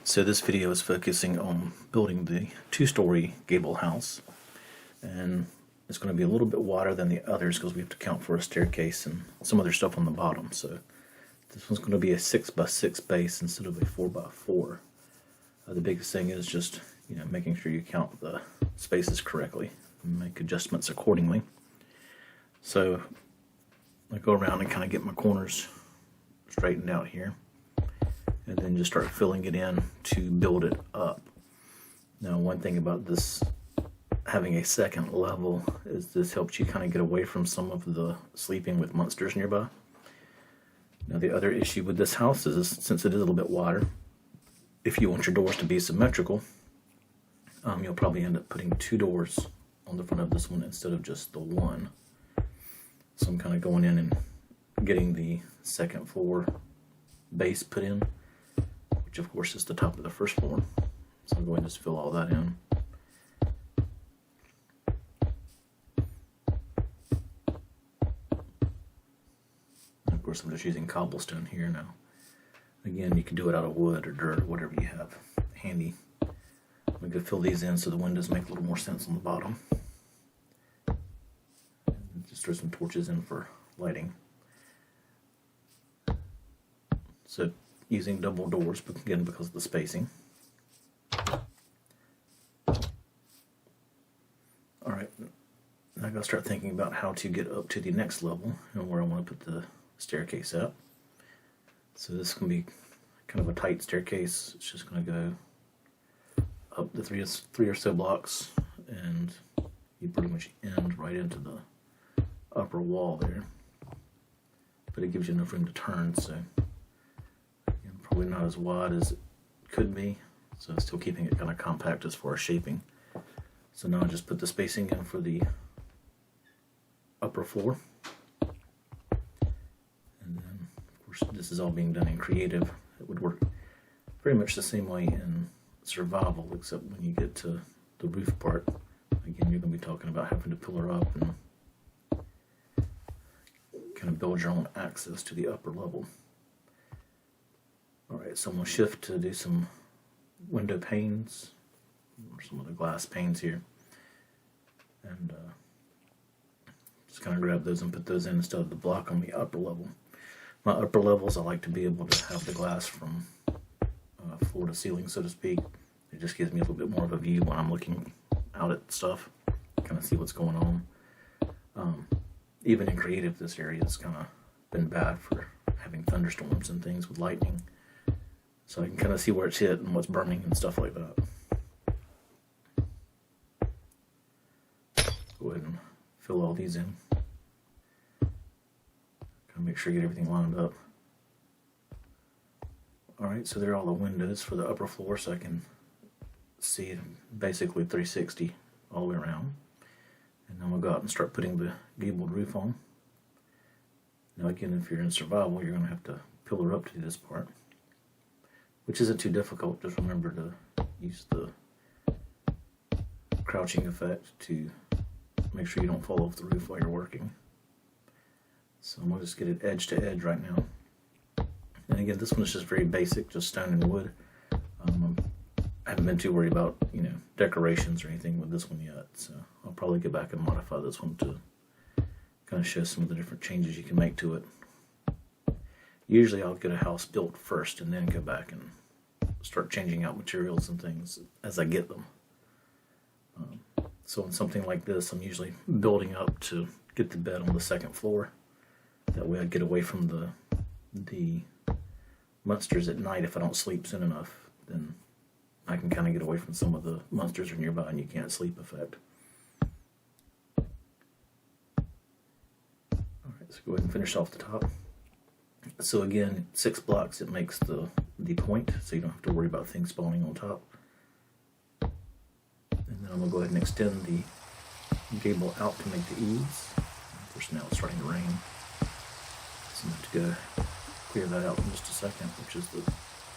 So this video is focusing on building the two-story gable house, and it's going to be a little bit wider than the others because we have to count for a staircase and some other stuff on the bottom. So this one's going to be a 6x6 base instead of a 4x4. The biggest thing is just making sure you count the spaces correctly and make adjustments accordingly. So I go around and kind of get my corners straightened out here, and then just start filling it in to build it up. Now, one thing about this having a second level is this helps you kind of get away from some of the sleeping with monsters nearby. Now, the other issue with this house is, since it is a little bit wider, if you want your doors to be symmetrical, you'll probably end up putting two doors on the front of this one instead of just the one. So I'm kind of going in and getting the second floor base put in, which of course is the top of the first floor. So I'm going to just fill all that in. And of course I'm just using cobblestone here now. Again, you can do it out of wood or dirt or whatever you have handy. I'm going to fill these in so the windows make a little more sense on the bottom. And just throw some torches in for lighting. So using double doors, but again because of the spacing. Alright, now I gotta start thinking about how to get up to the next level and where I want to put the staircase at. So this can be kind of a tight staircase. It's just going to go up the three or so blocks, and you pretty much end right into the upper wall there. But it gives you enough room to turn, so again, probably not as wide as it could be, so still keeping it kind of compact as far as shaping. So now I just put the spacing in for the upper floor. This is all being done in creative. It would work pretty much the same way in survival, except when you get to the roof part, again, you're going to be talking about having to pillar up and kind of build your own access to the upper level. Alright, so I'm going to shift to do some window panes, or some of the glass panes here, and just kind of grab those and put those in instead of the block on the upper level. My upper levels, I like to be able to have the glass from floor to ceiling, so to speak. It just gives me a little bit more of a view when I'm looking out at stuff, kind of see what's going on. Even in creative, this area has kind of been bad for having thunderstorms and things with lightning, so I can kind of see where it's hit and what's burning and stuff like that. Go ahead and fill all these in. Make sure you get everything lined up. Alright, so there are all the windows for the upper floor, so I can see basically 360 all the way around. And then we'll go out and start putting the gabled roof on. Now again, if you're in survival, you're going to have to pillar up to this part, which isn't too difficult. Just remember to use the crouching effect to make sure you don't fall off the roof while you're working. So I'm going to just get it edge to edge right now. And again, this one is just very basic, just stone and wood. I haven't been too worried about, decorations or anything with this one yet. So I'll probably go back and modify this one to kind of show some of the different changes you can make to it. Usually I'll get a house built first and then go back and start changing out materials and things as I get them. So in something like this, I'm usually building up to get the bed on the second floor. That way I get away from the monsters at night. If I don't sleep soon enough, then I can kind of get away from some of the monsters are nearby and you can't sleep effect. Alright, so go ahead and finish off the top. So again, 6 blocks, it makes the point, so you don't have to worry about things spawning on top. And then I'm going to go ahead and extend the gable out to make the eaves. Of course, now it's starting to rain. So I'm going to go clear that out in just a second, which is the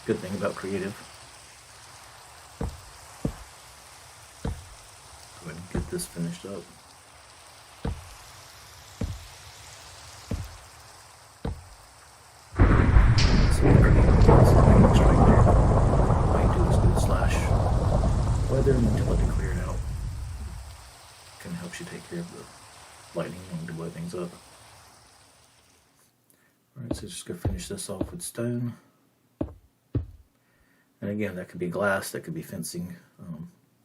good thing about creative. Go ahead and get this finished up. So care of the lightning wanting to blow things up. Alright, so just go finish this off with stone. And again, that could be glass, that could be fencing,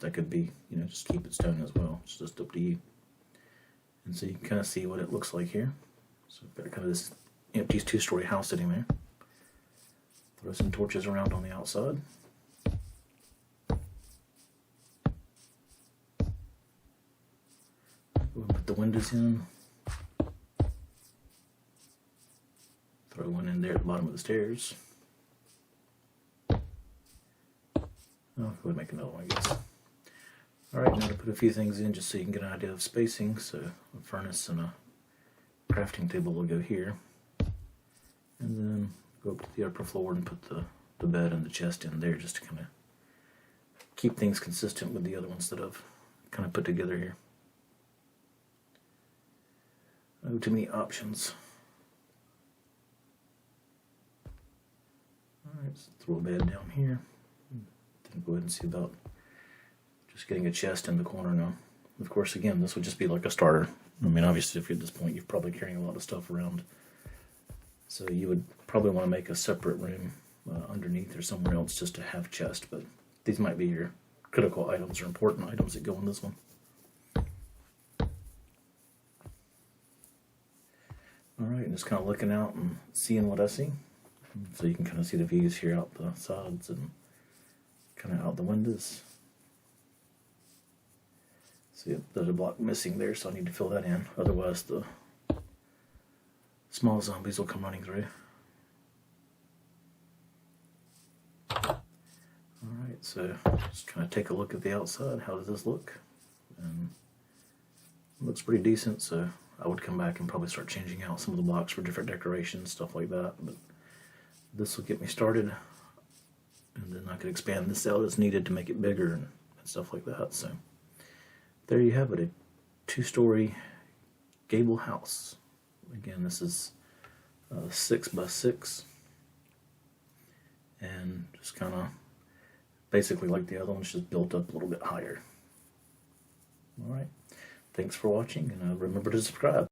that could be, you know, just keep it stone as well. It's just up to you. And so you can kind of see what it looks like here. So we've got kind of this empty 2-story house sitting there. Throw some torches around on the outside. We'll put the windows in. Throw one in there at the bottom of the stairs. Oh, we'll make another one, I guess. Alright, now to put a few things in just so you can get an idea of spacing. So a furnace and a crafting table will go here. And then go up to the upper floor and put the bed and the chest in there just to kind of keep things consistent with the other ones that I've kind of put together here. No too many options. Alright, let's throw a bed down here. Then go ahead and see about just getting a chest in the corner now. Of course, again, this would just be like a starter. I mean, obviously, if you're at this point, you're probably carrying a lot of stuff around. So you would probably want to make a separate room underneath or somewhere else just to have chest. But these might be your critical items or important items that go in this one. Alright, just kind of looking out and seeing what I see. So you can kind of see the views here out the sides and kind of out the windows. See, there's a block missing there, so I need to fill that in. Otherwise, the small zombies will come running through. Alright, so just kind of take a look at the outside. How does this look? And it looks pretty decent, so I would come back and probably start changing out some of the blocks for different decorations, stuff like that. But this will get me started, and then I could expand this out as needed to make it bigger and stuff like that. So there you have it, a 2-story gable house. Again, this is 6 by 6, and just kind of basically like the other ones, just built up a little bit higher. Alright, thanks for watching, and remember to subscribe.